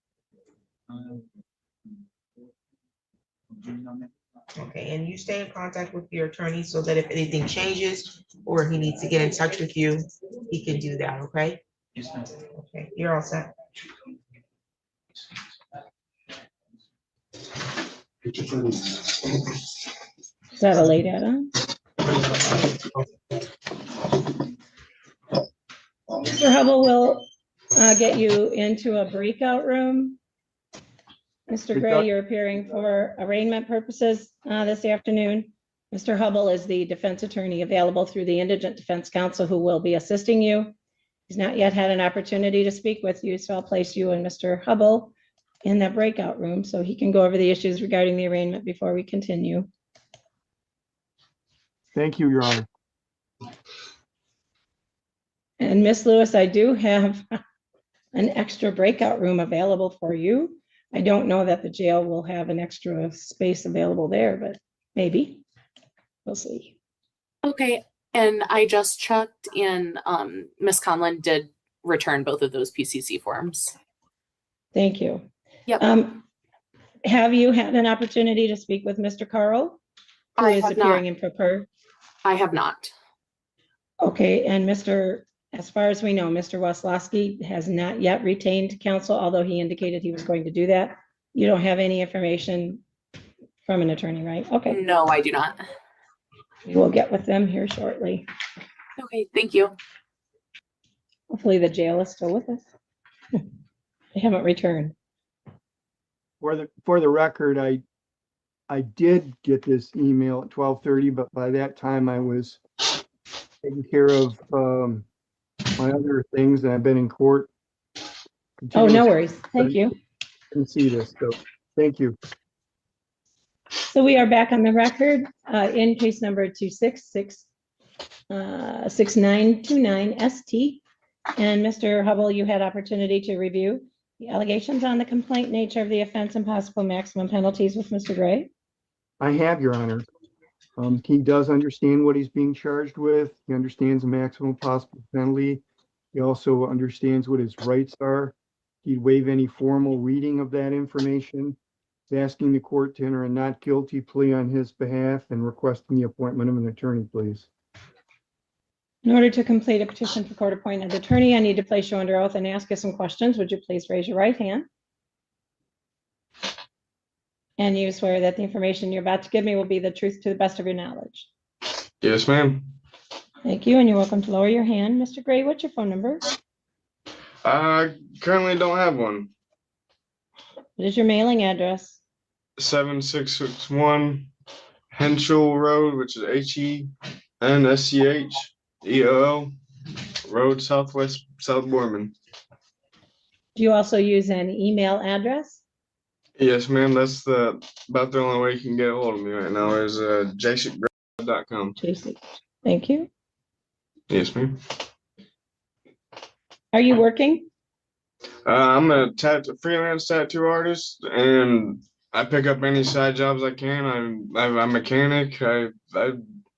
Okay, and you stay in contact with your attorney so that if anything changes or he needs to get in touch with you, he can do that, okay? Yes, ma'am. Okay, you're all set. Is that a late add-on? Mr. Hubble will get you into a breakout room. Mr. Gray, you're appearing for arraignment purposes this afternoon. Mr. Hubble is the defense attorney available through the Indigent Defense Counsel who will be assisting you. He's not yet had an opportunity to speak with you, so I'll place you and Mr. Hubble in that breakout room so he can go over the issues regarding the arraignment before we continue. Thank you, Your Honor. And Miss Lewis, I do have an extra breakout room available for you. I don't know that the jail will have an extra space available there, but maybe. We'll see. Okay, and I just checked and Ms. Conlon did return both of those PCC forms. Thank you. Yep. Have you had an opportunity to speak with Mr. Carl, who I is have appearing not. in prepared? I have not. Okay, and as far as we know, Mr. Weslowski has not yet retained counsel, although he indicated he was going to do that. You don't have any information from an attorney, right? Okay, No, I do not. we will get with them here shortly. Okay, thank you. Hopefully the jail is still with us. They haven't returned. For the record, I did get this email at 12:30, but by that time I was taking care of my other things, and I've been in court. Oh, no worries. Thank you. Didn't see this, so thank you. So we are back on the record in case number 2666929 ST. And Mr. Hubble, you had opportunity to review the allegations on the complaint nature of the offense and possible maximum penalties with Mr. Gray. I have, Your Honor. He does understand what he's being charged with. He understands the maximum possible penalty. He also understands what his rights are. He'd waive any formal reading of that information. He's asking the court to enter a not guilty plea on his behalf and requesting the appointment of an attorney, please. In order to complete a petition for court appointed attorney, I need to place you under oath and ask you some questions. Would you please raise your right hand? And you swear that the information you're about to give me will be the truth to the best of your knowledge. Yes, ma'am. Thank you, and you're welcome to lower your hand. Mr. Gray, what's your phone number? I currently don't have one. What is your mailing address? 7661 Henschel Road, which is HENSCH, EOL Road Southwest South Borman. Do you also use an email address? Yes, ma'am. That's about the only way you can get a hold of me right now is jasongrad.com. Jason, thank you. Yes, ma'am. Are you working? I'm a freelance tattoo artist, and I pick up any side jobs I can. I'm a mechanic. I'm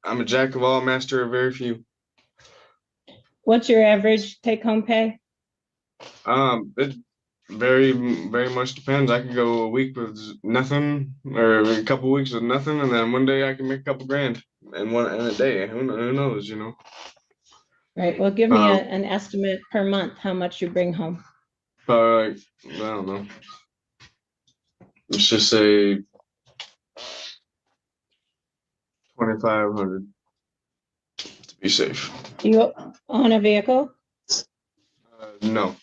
a jack of all, master of very few. What's your average take-home pay? It very much depends. I could go a week with nothing, or a couple weeks with nothing, and then one day I can make a couple grand in a day. Who knows, you know? Right, well, give me Um, an estimate per month, how much you bring home. But I don't know. Let's just say 2,500 to be safe. You own a vehicle? No,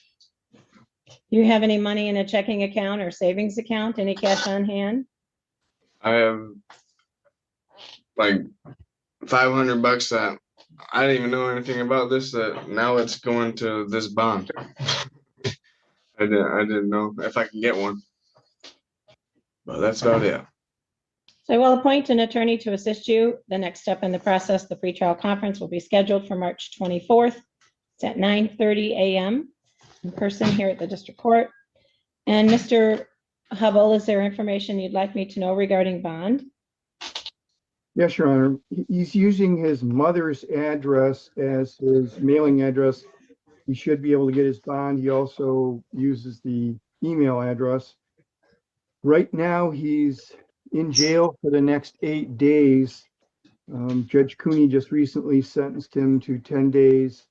You have any money in a checking account or savings account, any cash on hand? I have like $500 that I didn't even know anything about this. That now it's going to this bond. I didn't know if I can get one, but that's about it. So I will appoint an attorney to assist you. The next step in the process, the pretrial conference will be scheduled for March 24th. It's at 9:30 a.m. in person here at the district court. And Mr. Hubble, is there information you'd like me to know regarding bond? Yes, Your Honor. He's using his mother's address as his mailing address. He should be able to get his bond. He also uses the email address. Right now, he's in jail for the next 8 days. Judge Cooney just recently sentenced him to 10 days.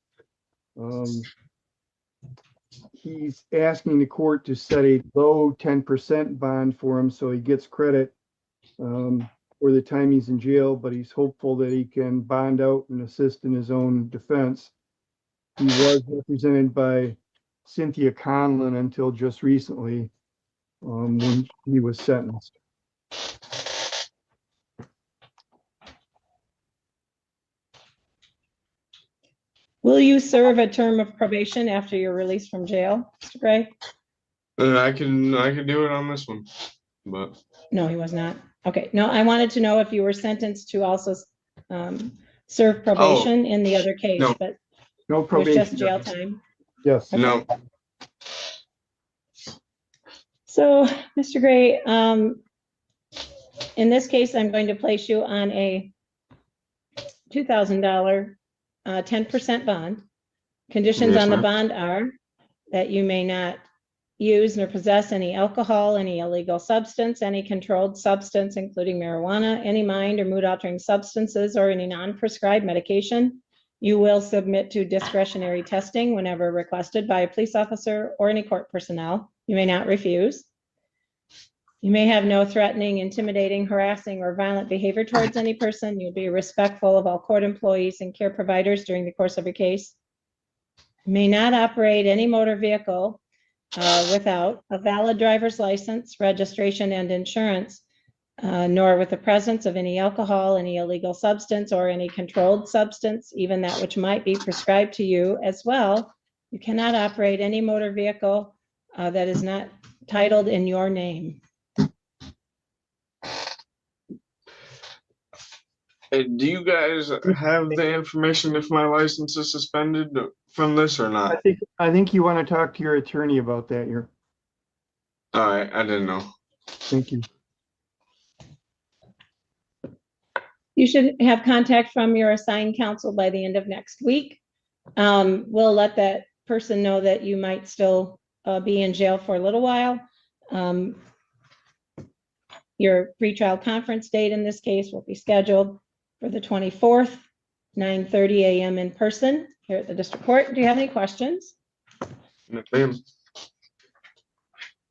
He's asking the court to set a low 10% bond for him so he gets credit for the time he's in jail, but he's hopeful that he can bond out and assist in his own defense. He was represented by Cynthia Conlon until just recently when he was sentenced. Will you serve a term of probation after you're released from jail, Mr. Gray? I can do it on this one, but No, he was not. Okay, no, I wanted to know if you were sentenced to also serve probation in the other case, no. but No it was probation. just jail time. Yes. no. So, Mr. Gray, in this case, I'm going to place you on a $2,000 10% bond. Conditions Yes, on the ma'am. bond are that you may not use nor possess any alcohol, any illegal substance, any controlled substance, including marijuana, any mind or mood altering substances, or any non-prescribed medication. You will submit to discretionary testing whenever requested by a police officer or any court personnel. You may not refuse. You may have no threatening, intimidating, harassing, or violent behavior towards any person. You'll be respectful of all court employees and care providers during the course of your case. You may not operate any motor vehicle without a valid driver's license, registration, and insurance, nor with the presence of any alcohol, any illegal substance, or any controlled substance, even that which might be prescribed to you as well. You cannot operate any motor vehicle that is not titled in your name. Hey, do you guys have the information if my license is suspended from this or not? I think you want to talk to your attorney about that. All right, I didn't know. Thank you. You should have contact from your assigned counsel by the end of next week. We'll let that person know that you might still be in jail for a little while. Your pretrial conference date in this case will be scheduled for the 24th, 9:30 a.m. in person here at the district court. Do you have any questions? No, ma'am.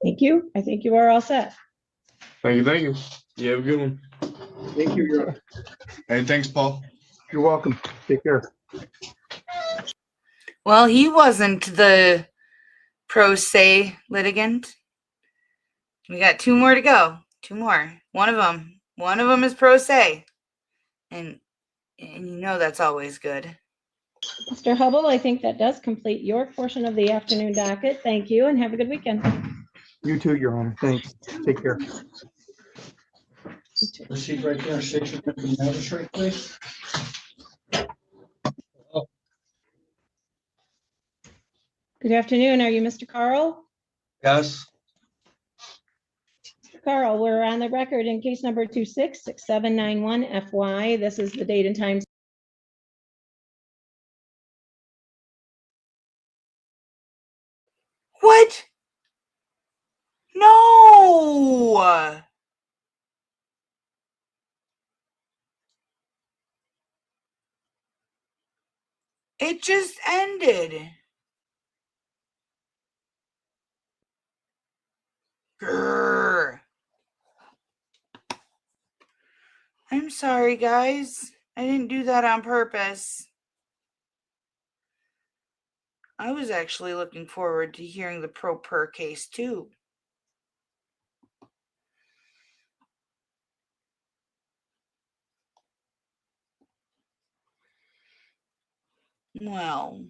Thank you. I think you are all set. Thank you, thank you. You have a good one. Thank you, Your Honor. Hey, thanks, Paul. You're welcome. Take care. Well, he wasn't the pro se litigant. We got 2 more to go. 2 more. One of them is pro se. And you know that's always good. Mr. Hubble, I think that does complete your portion of the afternoon docket. Thank you and have a good weekend. You too, Your Honor. Thanks. Take care. Proceed right there, state your name for the magistrate, please. Good afternoon. Are you Mr. Carl? Yes, Carl, we're on the record in case number 266791 FY. This is the date and time. What? No! It just ended. Grr. I'm sorry, guys. I didn't do that on purpose. I was actually looking forward to hearing the pro per case too. Well,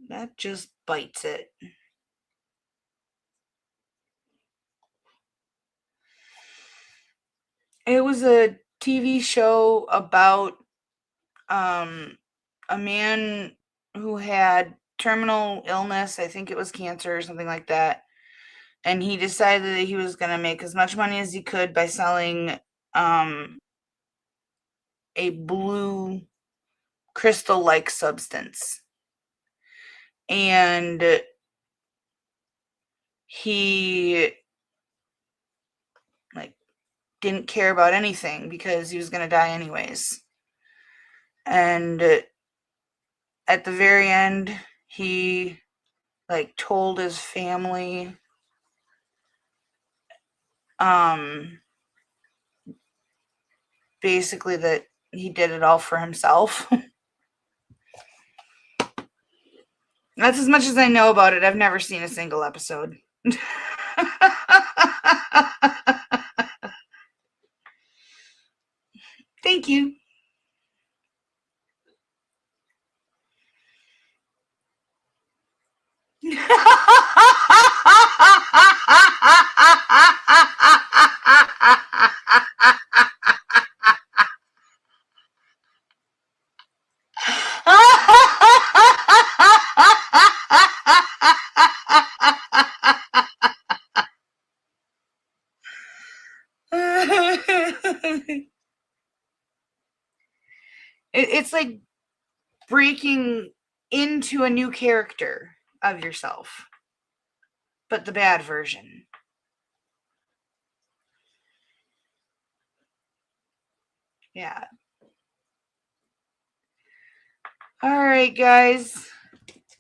that just bites it. It was a TV show about a man who had terminal illness. I think it was cancer or something like that. And he decided that he was going to make as much money as he could by selling a blue crystal-like substance. And he didn't care about anything because he was going to die anyways. And at the very end, he told his family basically that he did it all for himself. That's as much as I know about it. I've never seen a single episode. Thank you. It's like breaking into a new character of yourself, but the bad version. Yeah. All right, guys.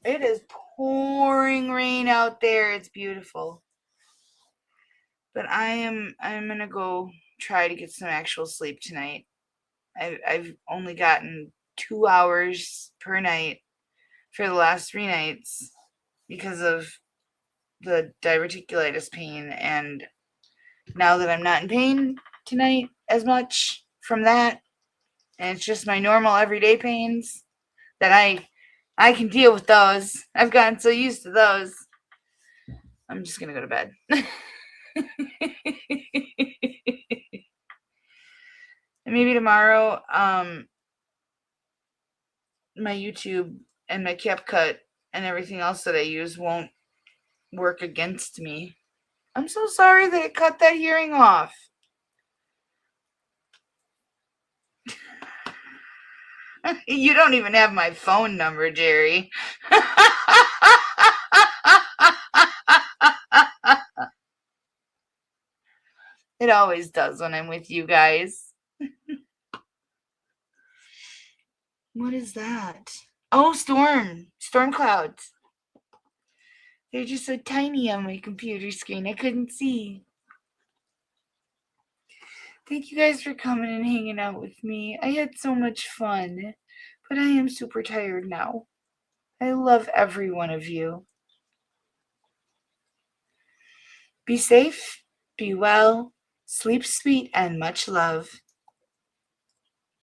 It is pouring rain out there. It's beautiful. But I'm gonna go try to get some actual sleep tonight. I've only gotten 2 hours per night for the last 3 nights because of the diverticulitis pain, and now that I'm not in pain tonight as much from that, and it's just my normal everyday pains, that I can deal with those. I've gotten so used to those. I'm just gonna go to bed. And maybe tomorrow, my YouTube and my CapCut and everything else that I use won't work against me. I'm so sorry that it cut that hearing off. You don't even have my phone number, Jerry. It always does when I'm with you guys. What is that? Oh, storm clouds. They're just so tiny on my computer screen. I couldn't see. Thank you guys for coming and hanging out with me. I had so much fun, but I am super tired now. I love every one of you. Be safe, be well, sleep sweet, and much love.